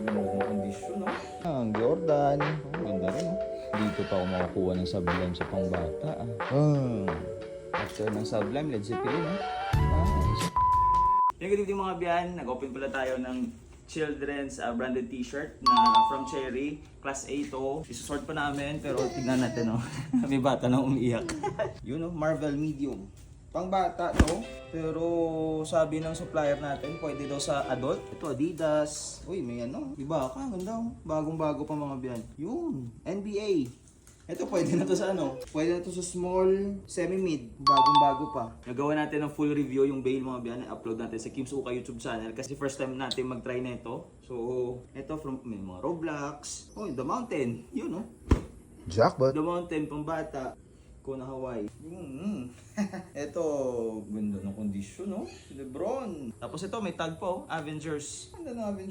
Ganda ng kondisyon, no? Ang Jordan. Oh, ganda rin, no? Dito pa ako makakuha ng Sublime sa pangbata, After ng Sublime, Led Zeppelin, Nice. Yung good evening mga biyan, nag-open pala tayo ng children's branded t-shirt na from Cherry. Class A to. Isusort pa namin pero tignan natin, no? May bata na umiiyak. Yun, no? Marvel Medium. Pang bata to, pero sabi ng supplier natin, pwede daw sa adult. Ito, Adidas. Uy, may ano. Iba ka, ganda. Bagong-bago pa mga biyan. Yun, NBA. Ito, pwede na to sa ano? Pwede na to sa small, semi-mid. Bagong-bago pa. Nagawa natin ng full review yung bail mga biyan. Upload natin sa Kim's Uka YouTube channel. Kasi first time natin mag-try na ito. So, ito from may mga Roblox. Oh, The Mountain. Yun, no? Jackpot. The Mountain, pang bata. Kona Hawaii. Ito, ganda ng kondisyon, no? Si Lebron. Tapos ito, may tag po, Avengers. Ganda ng Avengers.